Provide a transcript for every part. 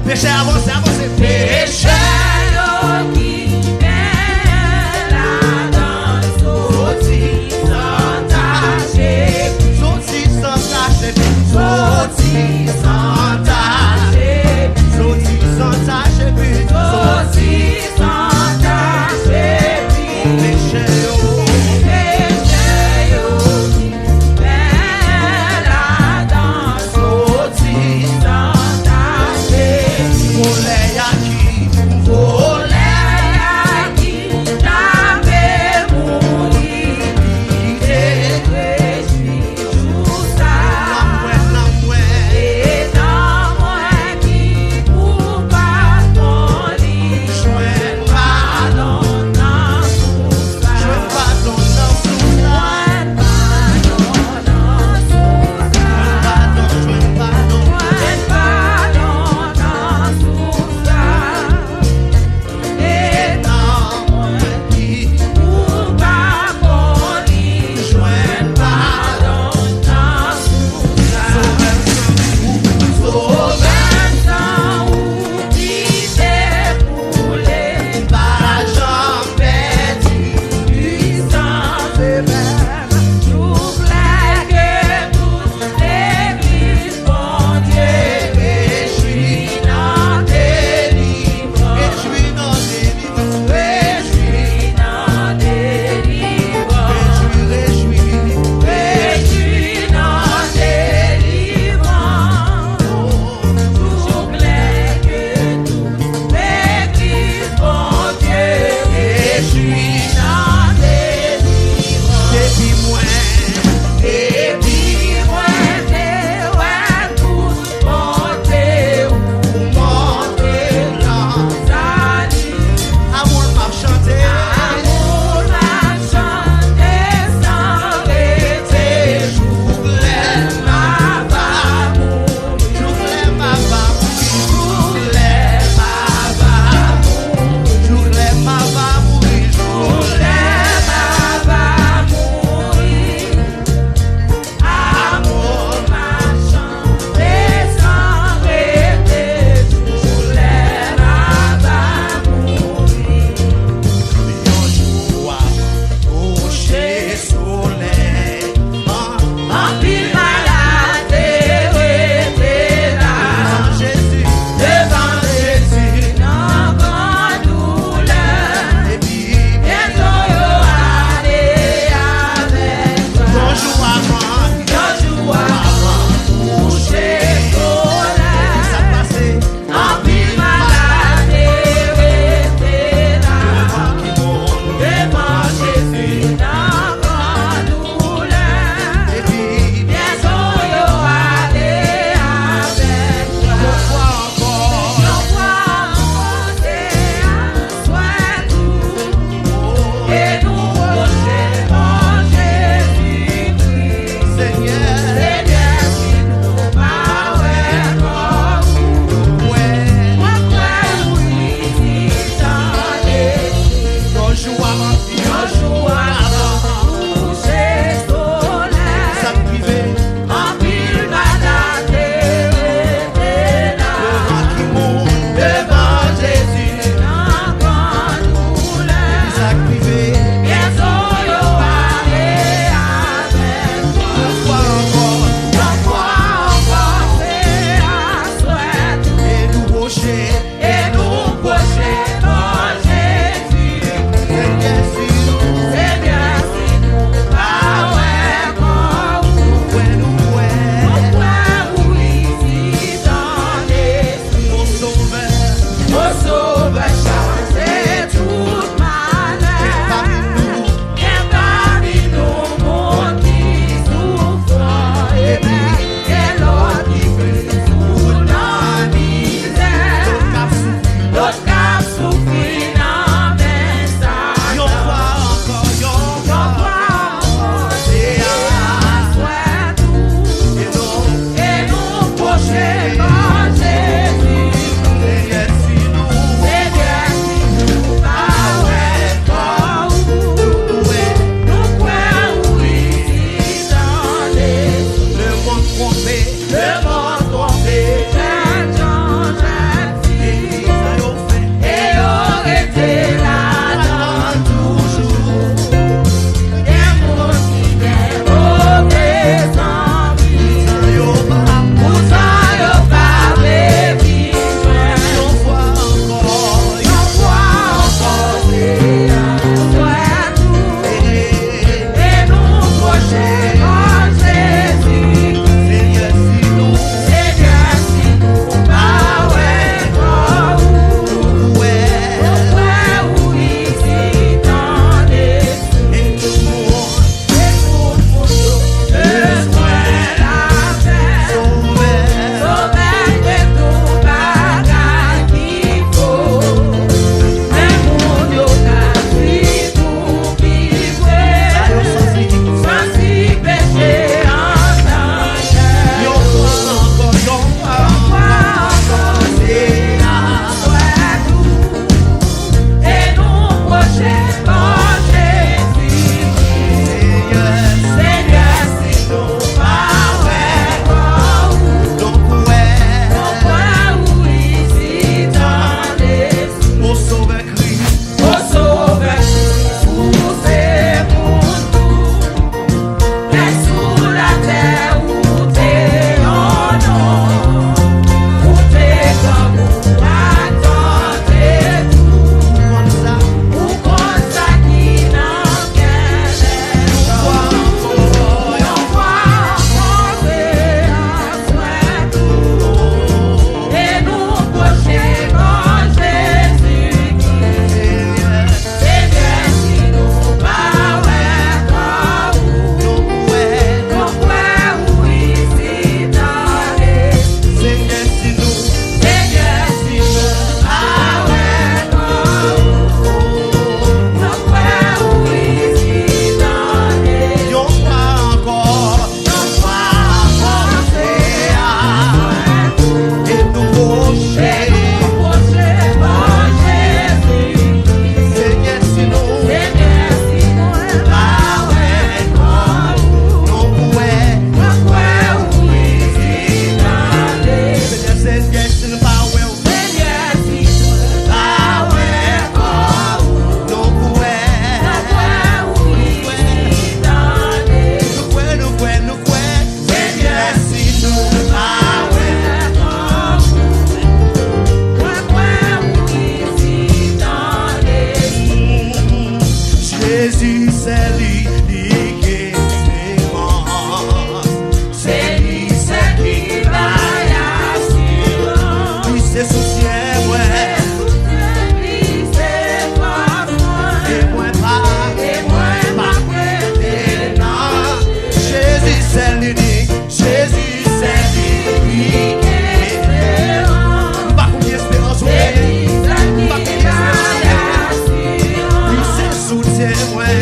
Péché, avancez, avancez. Péché, qui vient là-dedans, sorti sans tâcher. Sorti sans tâcher. Sorti sans tâcher. Sorti sans tâcher. Sorti sans tâcher. Péché, c'est soutien, ouais. Et moi pas prêter, non. Jésus c'est l'unique, Jésus c'est l'unique. Pas combien d'espérance, ouais. Pas combien d'espérance, ouais. Il c'est soutien, ouais.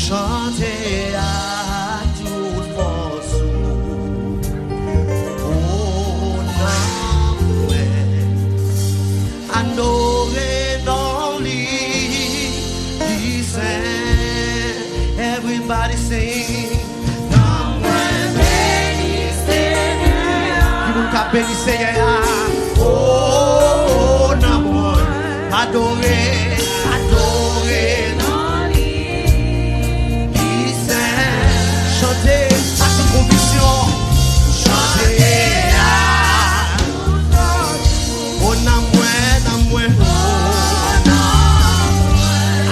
Chanter à toute force, oh non, adorer dans l'île qui sing, everybody sing, non, béni Seigneur, qui nous béni Seigneur, oh non, adorer, adorer. Chanter à toute conviction, chanter à oh n'amoué,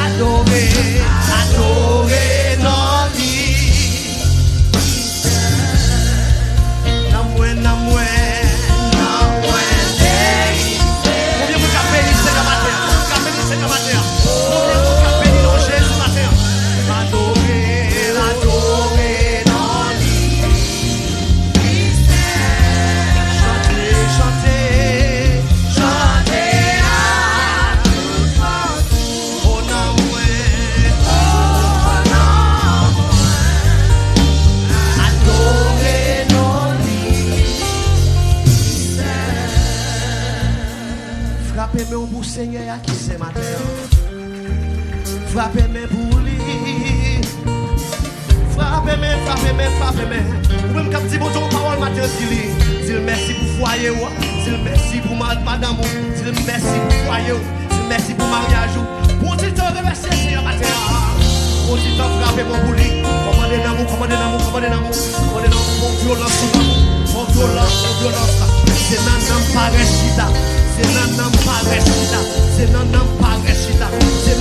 adorer, adorer non dit, n'amoué, combien vous capez ici la matin, capez ici la matin, combien vous capez dans Jésus matin, adorer, adorer. Frappez-moi pour Seigneur qui c'est matin. Frappez-moi pour lui. Frappez-moi. Vous même quand petit bon ton parole matin dit merci pour foyer, dit merci pour madame, dit merci pour foyer, dit merci pour mariage. Pour tout temps remercier Seigneur matin. Pour tout temps frappez-moi pour lui. Commandez l'amour, pour violence. C'est nan pas rechita. C'est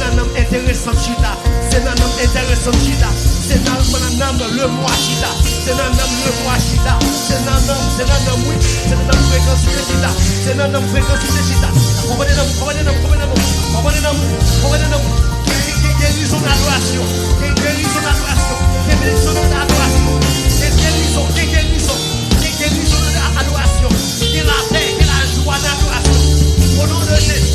nan intéressant chita. C'est nan intéressant chita. C'est nan le mois chita. C'est un homme le mois chita. C'est un homme, oui. C'est un homme fréquence de chita. C'est un homme fréquence de chita. Comprenez guérison d'adoration. Guérison d'adoration. Guérison d'adoration. Guérison d'adoration. Et la paix et la joie d'adoration. Au nom de Jésus.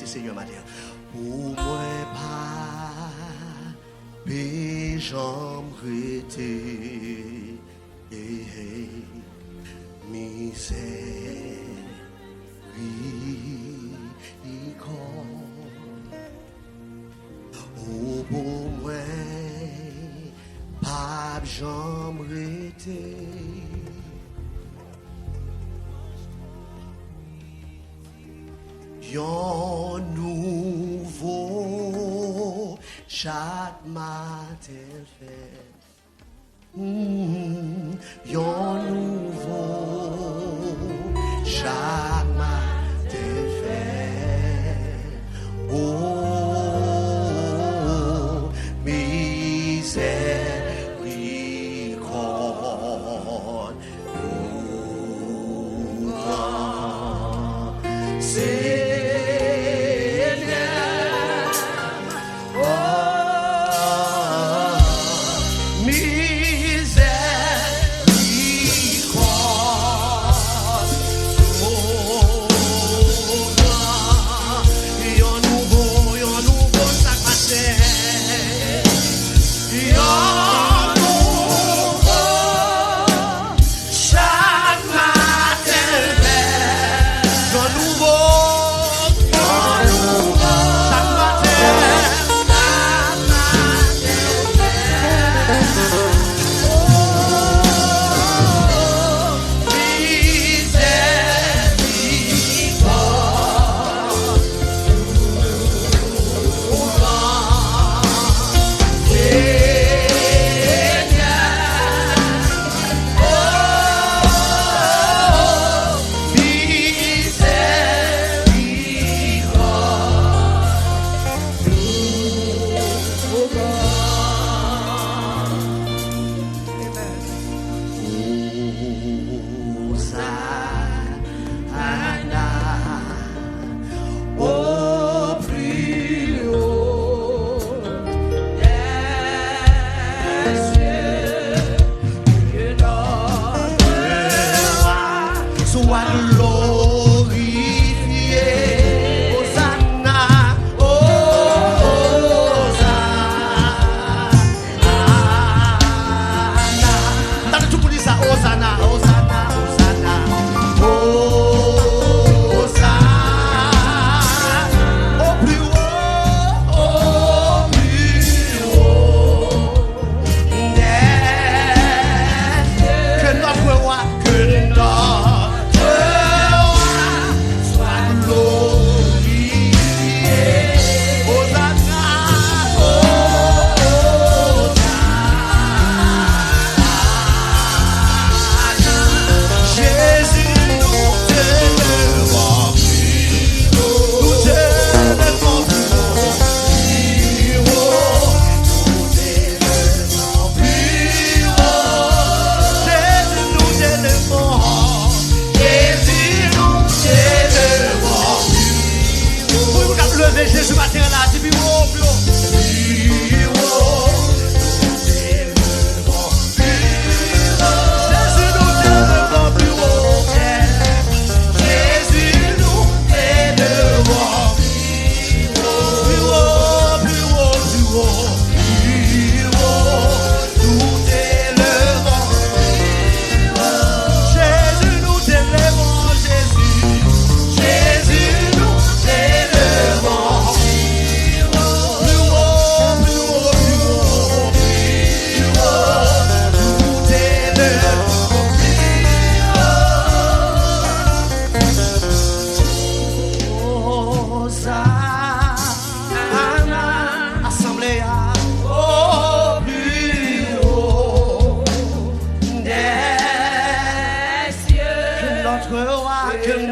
Seigneur m'a dit, pour moi pas, mes jambes étaient, misère, oh, pour moi pas, jambes étaient. Yon nouveau chaque matin fait. Yon nouveau chaque matin fait. Oh, miséricorde. C'est nouveau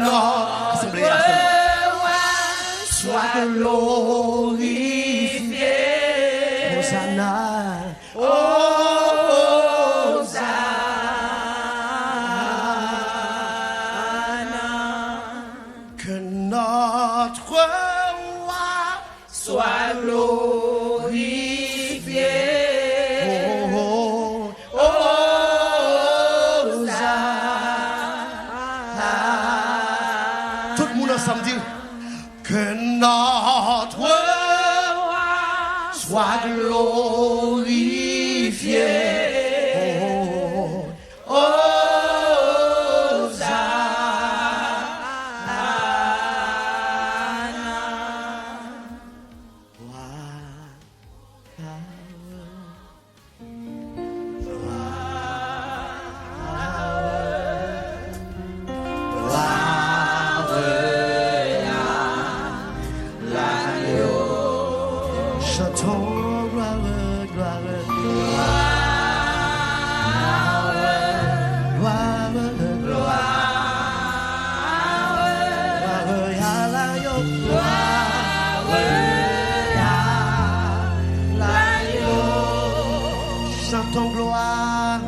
notre assemblée soit glorifié. Hosanna. Que notre roi Sois glorifié. Tout le monde ensemble dit que notre roi soit glorifié. Chantons gloire, gloire, gloire, gloire, yalayo, chantons gloire,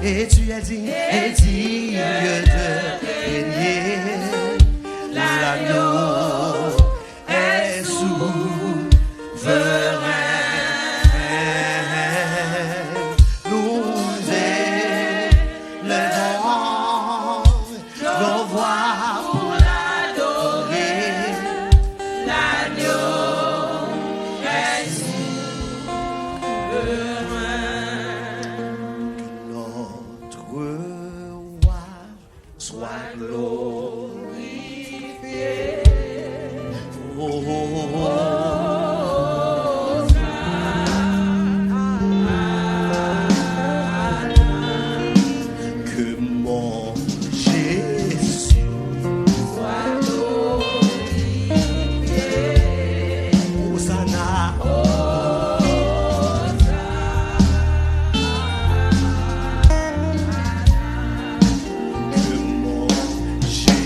et tu es digne de régner. L'agneau est souverain. Nous élevons nos voix pour l'adorer. L'agneau est souverain. Notre roi soit glorifié. Que mon Jésus Sois glorifié. Hosanna. Que mon Jésus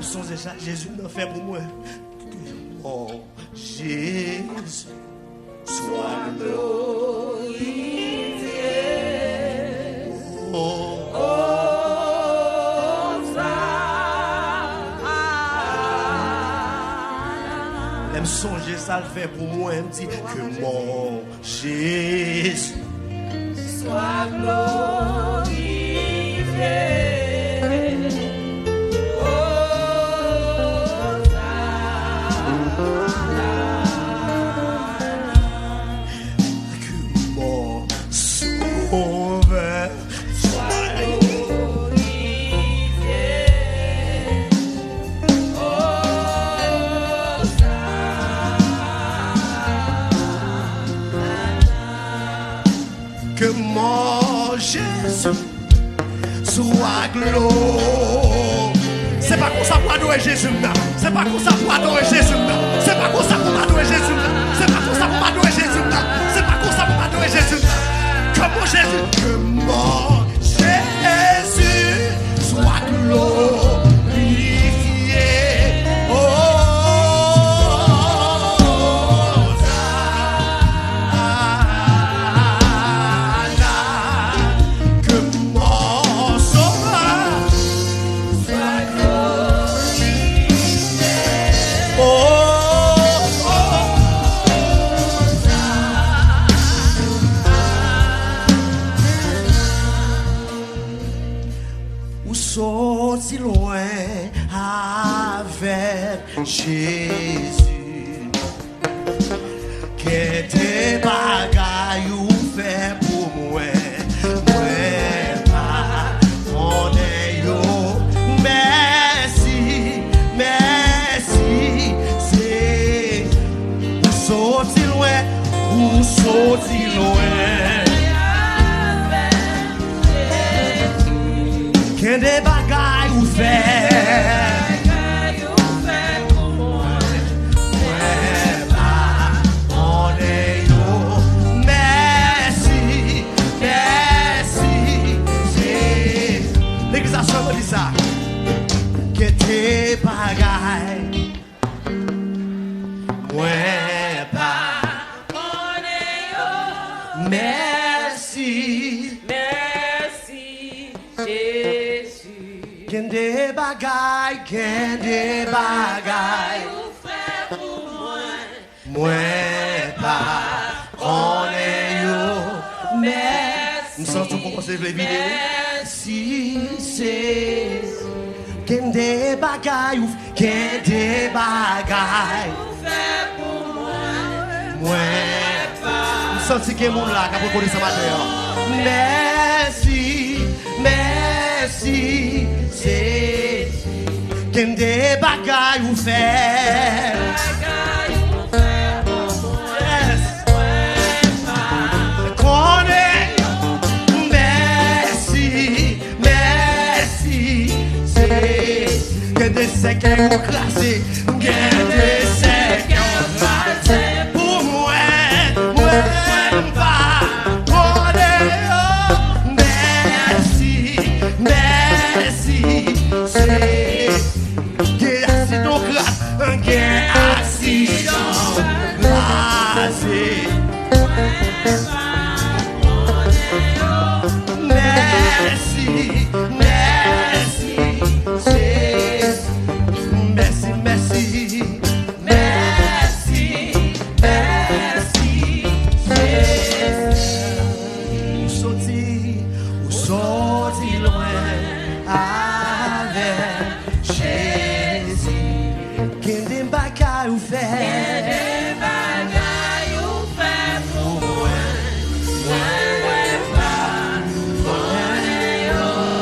Songez ça, Jésus n'a fait pour moi. Oh, Jésus, sois glorifié. Oh, elle me songe ça le fait pour moi. Elle me dit que mon Jésus soit glorifié. Que mon Jésus soit glorifié. C'est pas comme ça pour adorer Jésus. C'est pas comme ça pour adorer Jésus. C'est pas comme ça pour adorer Jésus. C'est pas comme ça pour adorer Jésus. C'est pas comme ça pour adorer Jésus. Que mon Jésus, que mon Jésus soit glorifié. Oh, que mon sauveur soit glorifié. Oh, ou sorti loin avec Jésus. Que des bagailles ou fait pour moi. Moi pas mon yo. Merci, merci. C'est ou sorti loin, ou sorti loin. Que des bagailles ou fait. Ça que tes bagailles ouais pas merci Jésus. que des bagailles ouais pas on est yo merci nous sommes tous pour commencer les vidéos. Si c'est qu'un des bagailles, qu'un des bagailles, moi pas. Nous sentons qu'il y a un monde là qui a beaucoup de ce matin. Merci, merci, c'est qu'un des bagailles ou fait. Des secs ou classés, des secs ou classés. Pour moi, moi pas. Merci, merci. C'est qu'un accident classé, un accident classé. Merci, merci. Merci, merci, merci, merci. Ou sorti loin avec Jésus. Qu'un des bagailles ou fait.